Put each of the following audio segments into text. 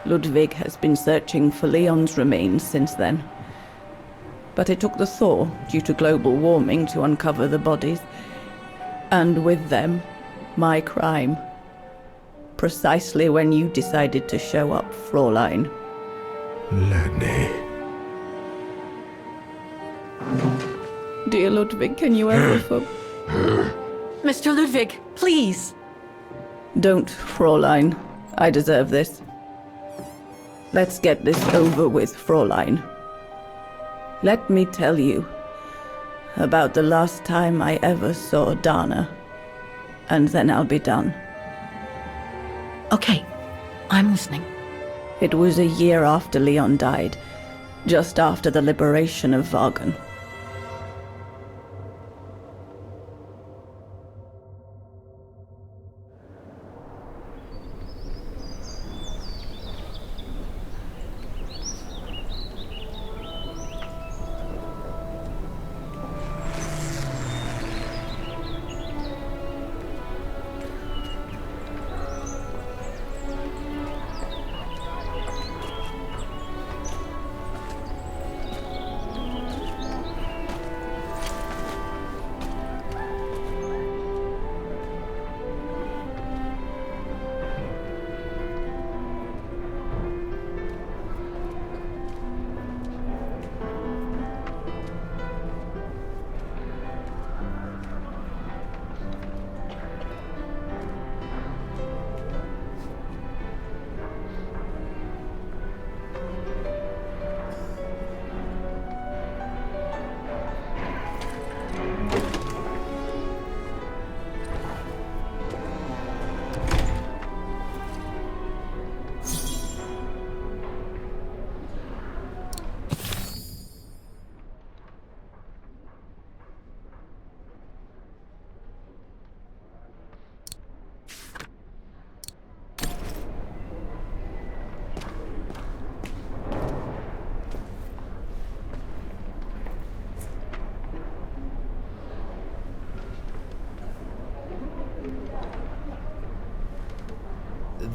Ludwig has been searching for Leon's remains since then. But it took the thaw due to global warming to uncover the bodies. And with them, my crime. Precisely when you decided to show up, Fräulein. Lenny. Dear Ludwig, can you ever Mr. Ludwig, please! Don't, Fräulein. I deserve this. Let's get this over with, Fräulein. Let me tell you about the last time I ever saw Dana, and then I'll be done. Okay, I'm listening. It was a year after Leon died, just after the liberation of Vagan.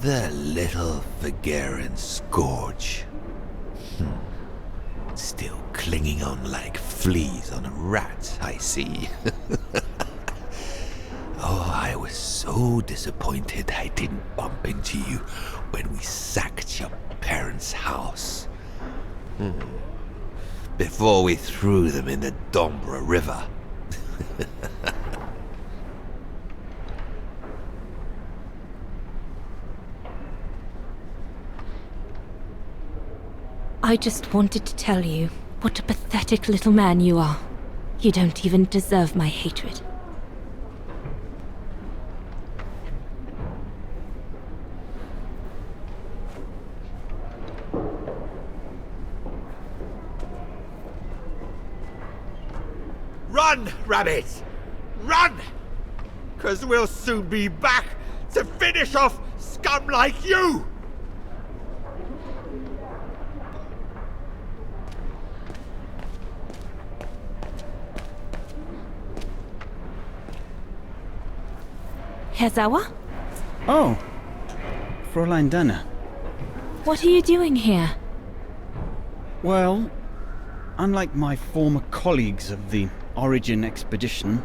The little Vageran scourge. Still clinging on like fleas on a rat, I see. Oh, I was so disappointed I didn't bump into you when we sacked your parents' house. Before we threw them in the Dombra River. I just wanted to tell you what a pathetic little man you are. You don't even deserve my hatred. Run, Rabbit! Run! 'Cause we'll soon be back to finish off scum like you! Herr Sauer? Oh, Fräulein Dana. What are you doing here? Well, unlike my former colleagues of the Origin expedition,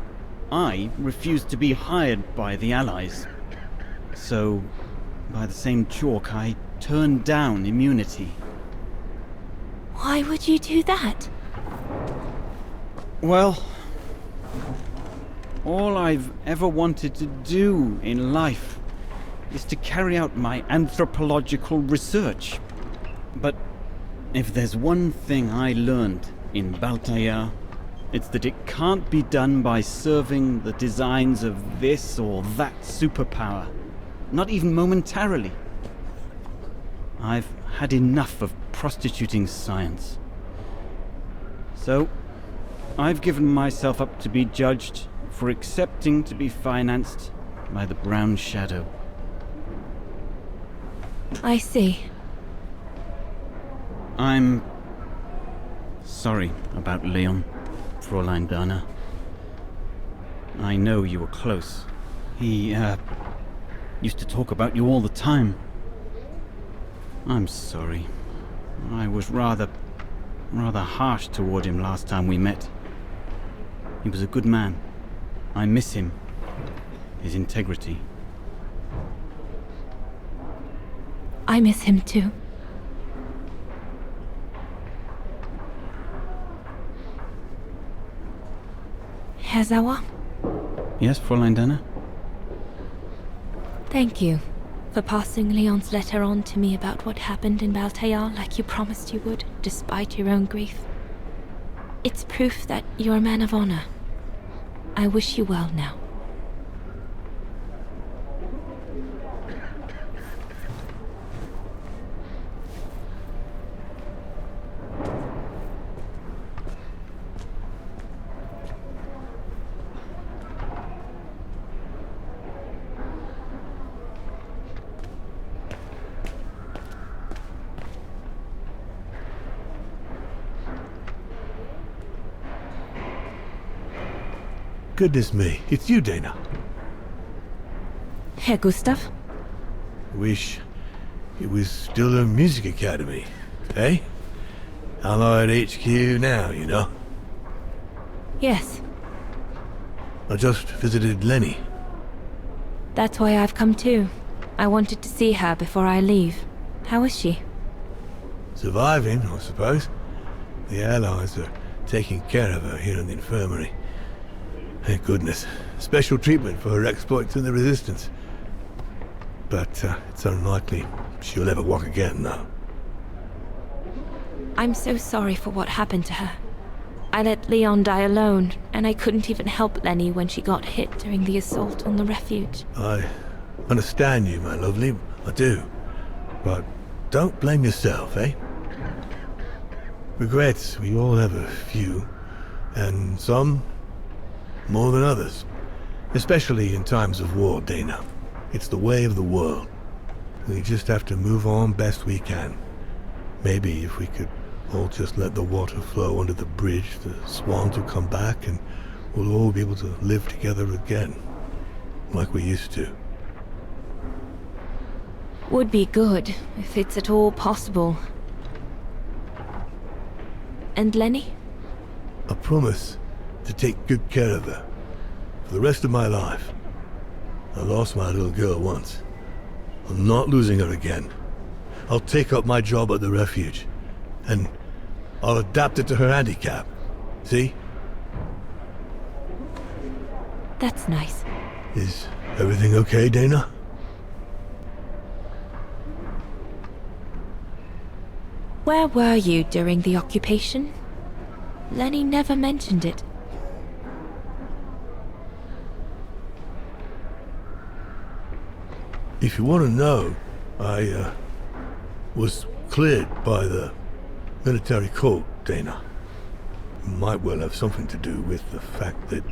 I refused to be hired by the Allies. So, by the same chalk, I turned down immunity. Why would you do that? Well, all I've ever wanted to do in life is to carry out my anthropological research. But if there's one thing I learned in Baltaya, it's that it can't be done by serving the designs of this or that superpower, not even momentarily. I've had enough of prostituting science. So, I've given myself up to be judged for accepting to be financed by the Brown Shadow. I see. I'm sorry about Leon, Fräulein Dana. I know you were close. He, used to talk about you all the time. I'm sorry. I was rather harsh toward him last time we met. He was a good man. I miss him. His integrity. I miss him too. Herr Sauer, Yes, Fräulein Danner? thank you for passing Leon's letter on to me about what happened in Baltayar like you promised you would, despite your own grief. It's proof that you're a man of honor. I wish you well now. Goodness me, it's you, Dana. Herr Gustav? Wish it was still a music academy, eh? Allied HQ now, you know. Yes, I just visited Lenny. that's why I've come too. I wanted to see her before I leave. How is she? Surviving, I suppose. The Allies are taking care of her here in the infirmary. Thank goodness. Special treatment for her exploits in the Resistance. But it's unlikely she'll ever walk again, though. I'm so sorry for what happened to her. I let Leon die alone, and I couldn't even help Lenny when she got hit during the assault on the refuge. I understand you, my lovely. I do. But don't blame yourself, eh? Regrets, we all have a few. And some more than others. Especially in times of war, Dana. It's the way of the world. We just have to move on best we can. Maybe if we could all just let the water flow under the bridge, the swans will come back and we'll all be able to live together again. Like we used to. Would be good, if it's at all possible. And Lenny? I promise to take good care of her. For the rest of my life. I lost my little girl once. I'm not losing her again. I'll take up my job at the refuge. And I'll adapt it to her handicap. See? That's nice. Is everything okay, Dana? Where were you during the occupation? Lenny never mentioned it. If you want to know, I was cleared by the military court, Dana. It might well have something to do with the fact that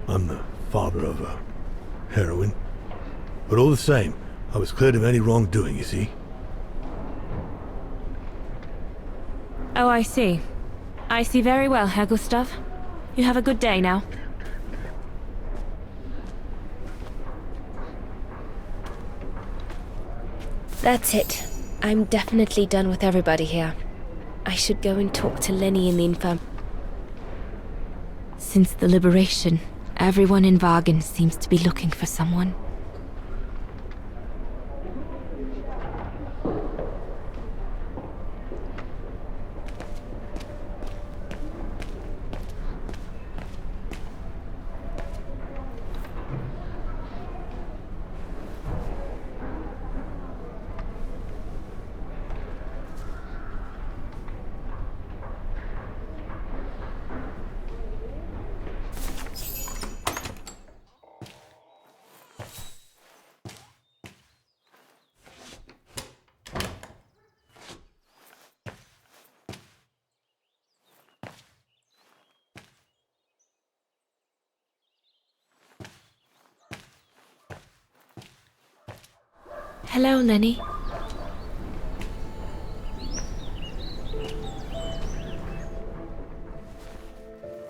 I'm the father of a heroine. But all the same, I was cleared of any wrongdoing, you see. Oh, I see. I see very well, Herr Gustav. You have a good day now. That's it. I'm definitely done with everybody here. I should go and talk to Lenny in the infirm. Since the liberation, everyone in Wagen seems to be looking for someone. Hello, Lenny.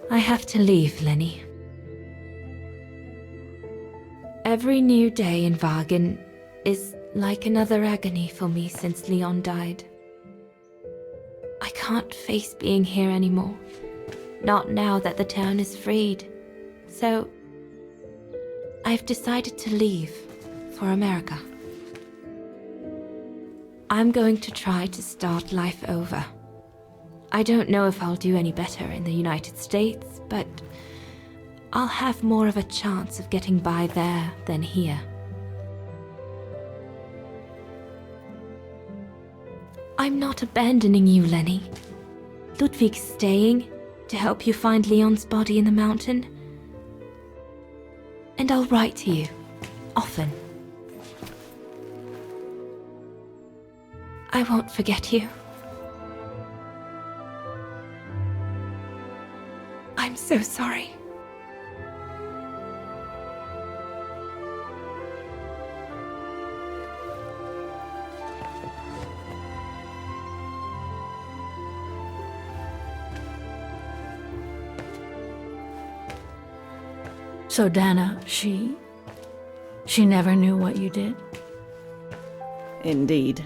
I have to leave, Lenny. Every new day in Wagen is like another agony for me since Leon died. I can't face being here anymore. Not now that the town is freed. So, I've decided to leave for America. I'm going to try to start life over. I don't know if I'll do any better in the United States, but I'll have more of a chance of getting by there than here. I'm not abandoning you, Lenny. Ludwig's staying to help you find Leon's body in the mountain. And I'll write to you, often. I won't forget you. I'm so sorry. So Dana, she never knew what you did? Indeed.